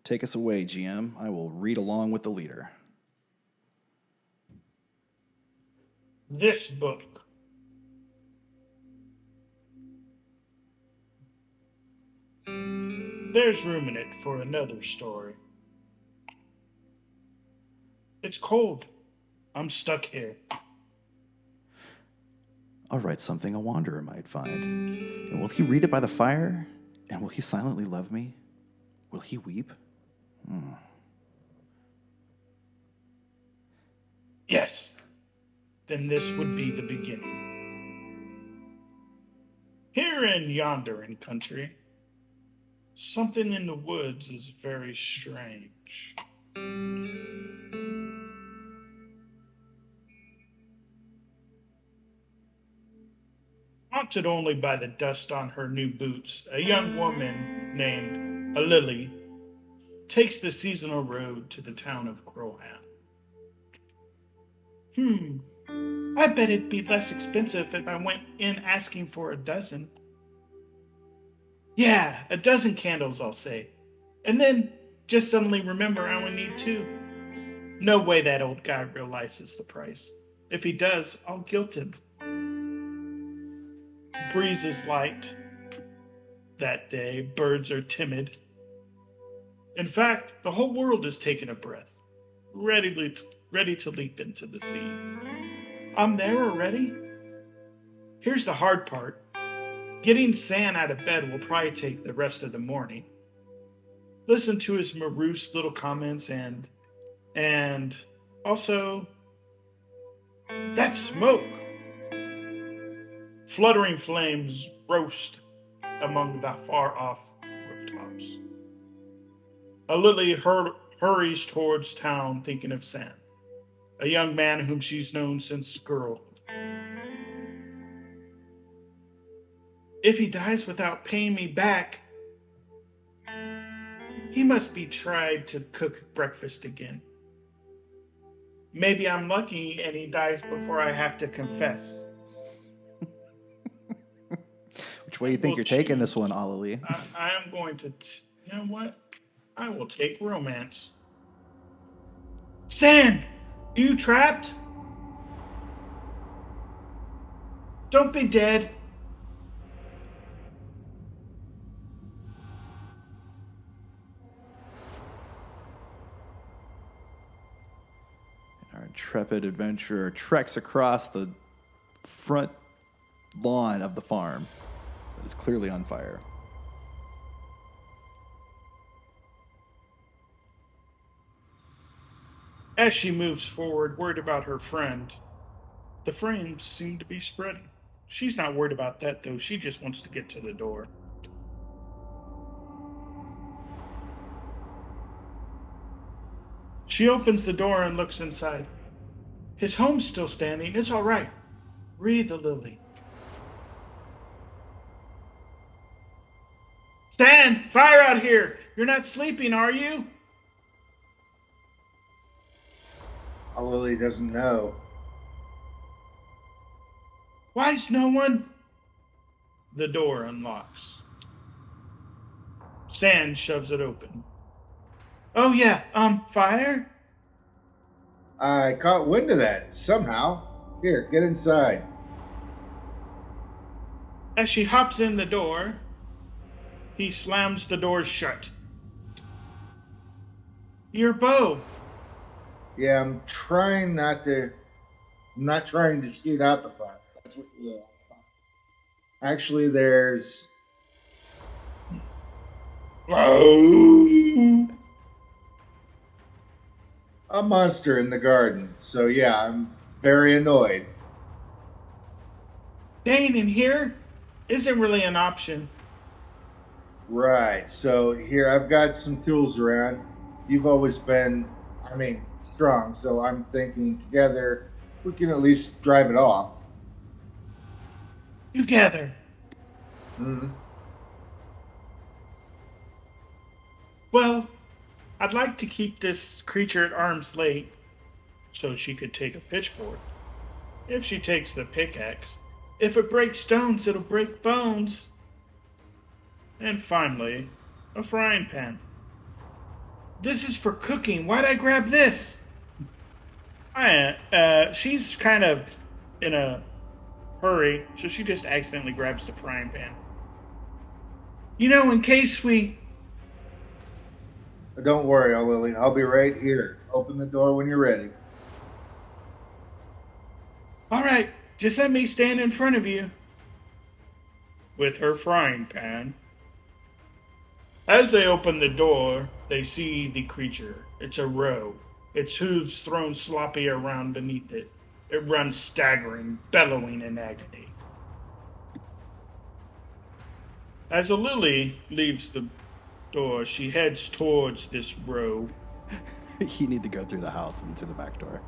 Take us away, GM. I will read along with the leader. This book. There's room in it for another story. It's cold. I'm stuck here. I'll write something a wanderer might find. And will he read it by the fire? And will he silently love me? Will he weep? Yes. Then this would be the beginning. Here in Yondering country, something in the woods is very strange. Haunted only by the dust on her new boots, a young woman named Lily takes the seasonal road to the town of Crowham. I bet it'd be less expensive if I went in asking for a dozen. Yeah, a dozen candles, I'll say. And then just suddenly remember I only need two. No way that old guy realizes the price. If he does, I'll guilt him. Breeze is light. That day, birds are timid. In fact, the whole world is taking a breath, ready to leap into the sea. I'm there already? Here's the hard part. Getting San out of bed will probably take the rest of the morning. Listen to his morose little comments and also that smoke. Fluttering flames roast among the far-off rooftops. Lily hurries towards town thinking of Sam, a young man whom she's known since girlhood. If he dies without paying me back, he must be tried to cook breakfast again. Maybe I'm lucky and he dies before I have to confess. Which way do you think you're taking this one, Alali? I am going to... you know what? I will take romance. San! Are you trapped? Don't be dead. Our intrepid adventurer treks across the front lawn of the farm that is clearly on fire. As she moves forward, worried about her friend, the flames seem to be spreading. She's not worried about that, though. She just wants to get to the door. She opens the door and looks inside. His home's still standing. It's all right. Breathe a lily. Stan, fire out here! You're not sleeping, are you? Lily doesn't know. Why's no one? The door unlocks. Stan shoves it open. Oh yeah, fire? I caught wind of that somehow. Here, get inside. As she hops in the door, he slams the door shut. Your bow. Yeah, I'm trying not to. I'm not trying to shoot out the fire. That's what. Yeah. Actually, there's. A monster in the garden. So yeah, I'm very annoyed. Staying in here isn't really an option. Right. So here I've got some tools around. You've always been, strong. So I'm thinking together we can at least drive it off. Together. Mm-hmm. Well, I'd like to keep this creature at arm's length so she could take a pitchfork. If she takes the pickaxe, if it breaks stones, it'll break bones. And finally, a frying pan. This is for cooking. Why'd I grab this? She's kind of in a hurry, so she just accidentally grabs the frying pan. In case we... Don't worry, Lily. I'll be right here. Open the door when you're ready. All right, just let me stand in front of you. With her frying pan. As they open the door, they see the creature. It's a roe. Its hooves thrown sloppy around beneath it. It runs staggering, bellowing in agony. As a lily leaves the door, she heads towards this roe. You need to go through the house and through the back door.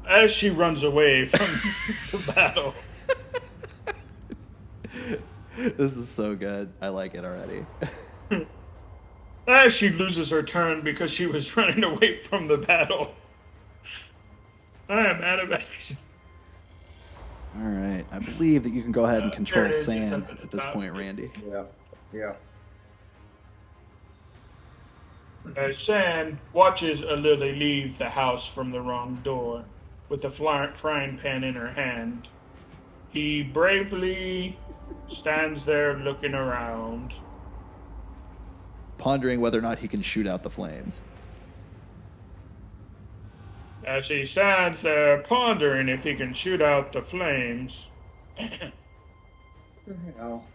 As she runs away from the battle. This is so good. I like it already. As she loses her turn because she was running away from the battle. I am out of action. All right. I believe that you can go ahead and control there it is. It's sand up at the at this top. point, Randy. Yeah. As Sand watches a lily leave the house from the wrong door with a frying pan in her hand, he bravely stands there looking around. Pondering whether or not he can shoot out the flames. As he stands there pondering if he can shoot out the flames, Hell.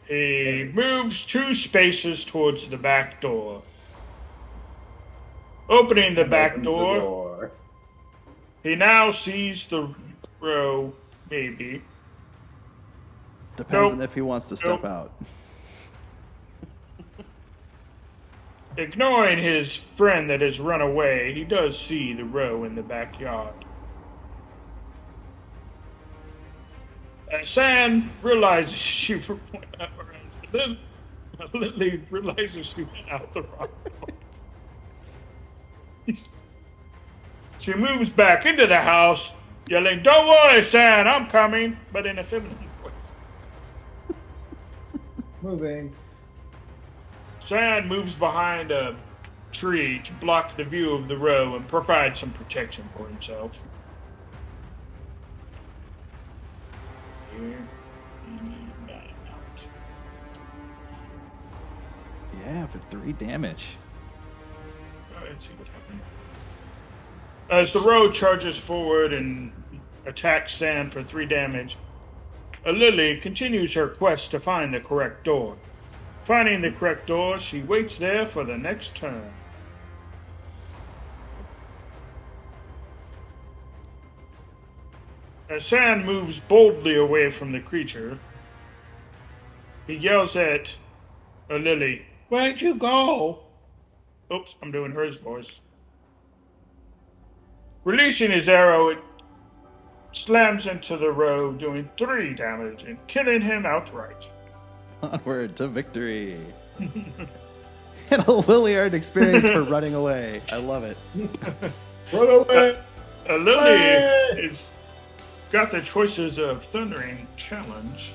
he moves 2 spaces towards the back door. Opening the back Opens the door, door. he now sees the roe baby. Depends on if he wants to step out. Ignoring his friend that has run away, he does see the roe in the backyard. As Sand realizes Lily realizes she went out the wrong way. She moves back into the house, yelling, "Don't worry, Sand, I'm coming," but in a feminine voice. Moving. Sand moves behind a tree to block the view of the roe and provide some protection for himself. Yeah, for 3 damage. Let's see what happens. As the roe charges forward and attacks Sand for 3 damage, a lily continues her quest to find the correct door. Finding the correct door, she waits there for the next turn. As Sand moves boldly away from the creature, he yells at a lily, "Where'd you go?" Oops, I'm doing hers voice. Releasing his arrow, it slams into the roe, doing 3 damage and killing him outright. Onward to victory. And a Lilliard experience for running away. I love it. Run away! A lily is got the choices of Thundering Challenge.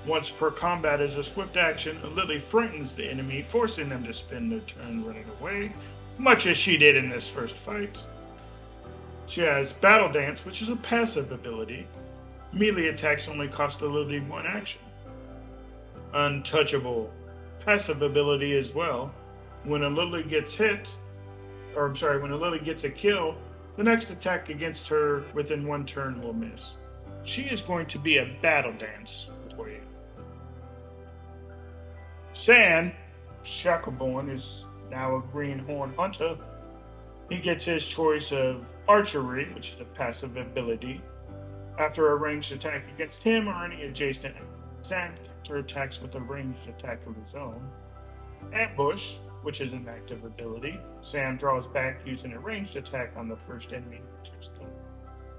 Once per combat as a swift action, a lily frightens the enemy, forcing them to spend their turn running away, much as she did in this first fight. She has Battle Dance, which is a passive ability. Melee attacks only cost a lily 1 action. Untouchable, passive ability as well. When a lily gets when a lily gets a kill, the next attack against her within 1 turn will miss. She is going to be a Battle Dance for you. Sand, Shackleborn, is now a Greenhorn Hunter. He gets his choice of Archery, which is a passive ability. After a ranged attack against him or any adjacent, Sand counterattacks with a ranged attack of his own. Ambush, which is an active ability. Sand draws back using a ranged attack on the first enemy who touches them.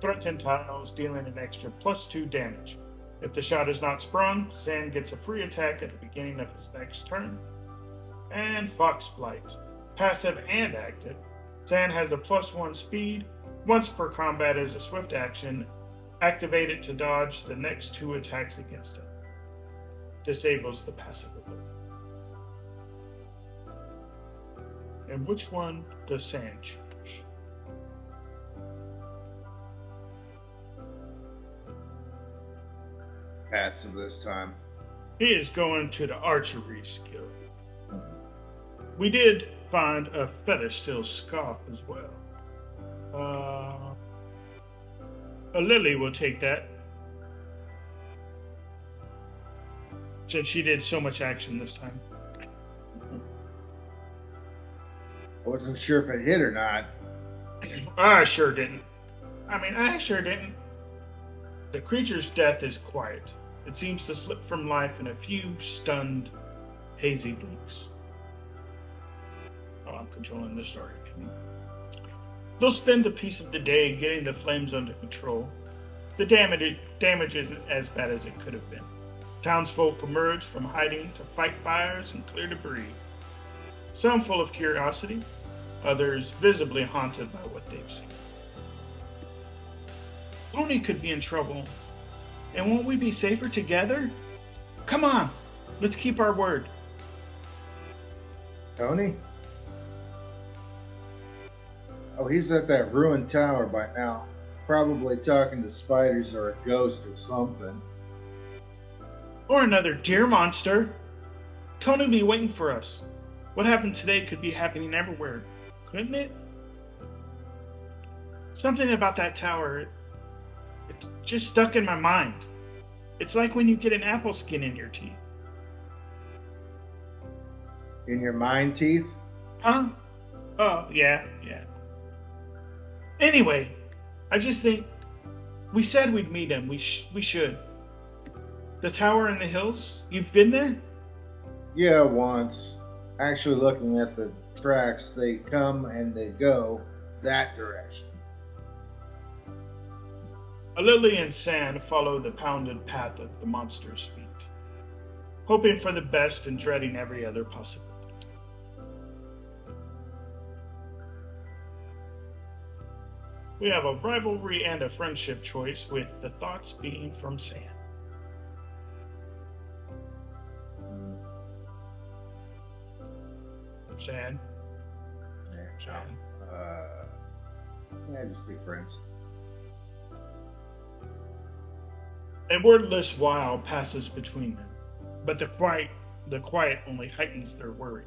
Threaten tiles, dealing an extra +2 damage. If the shot is not sprung, Sand gets a free attack at the beginning of his next turn. And Fox Flight, passive and active. Sand has a +1 speed. Once per combat as a swift action, activate it to dodge the next 2 attacks against him. Disables the passive ability. And which one does Sand choose? Passive this time. He is going to the archery skill. We did find a feather steel scarf as well. A Lily will take that. Since she did so much action this time. I wasn't sure if it hit or not. I sure didn't. I sure didn't. The creature's death is quiet. It seems to slip from life in a few stunned, hazy blinks. Oh, I'm controlling this story. They'll spend a piece of the day getting the flames under control. The damage isn't as bad as it could have been. Townsfolk emerge from hiding to fight fires and clear debris. Some full of curiosity, others visibly haunted by what they've seen. Tony could be in trouble. And won't we be safer together? Come on, let's keep our word. Tony? Oh, he's at that ruined tower by now. Probably talking to spiders or a ghost or something. Or another deer monster. Tony will be waiting for us. What happened today could be happening everywhere, couldn't it? Something about that tower, it just stuck in my mind. It's like when you get an apple skin in your teeth. In your mind teeth? Huh? Oh, yeah. Anyway, I just think we said we'd meet him. We should. The tower in the hills? You've been there? Yeah, once. Actually, looking at the tracks, they come and they go that direction. A Lily and Sand follow the pounded path of the monster's feet, hoping for the best and dreading every other possibility. We have a rivalry and a friendship choice, with the thoughts being from Sand. Sand? Yeah, just be friends. A wordless while passes between them, but the quiet only heightens their worry.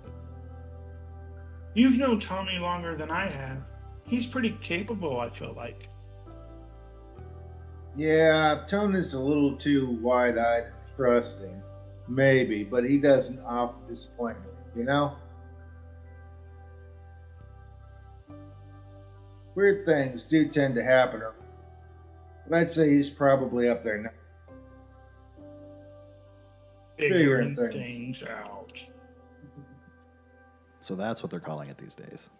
You've known Tony longer than I have. He's pretty capable, I feel like. Yeah, Tony's a little too wide-eyed and trusting. Maybe, but he doesn't often disappoint me, you know? Weird things do tend to happen, but I'd say he's probably up there now. Figuring things out. So that's what they're calling it these days.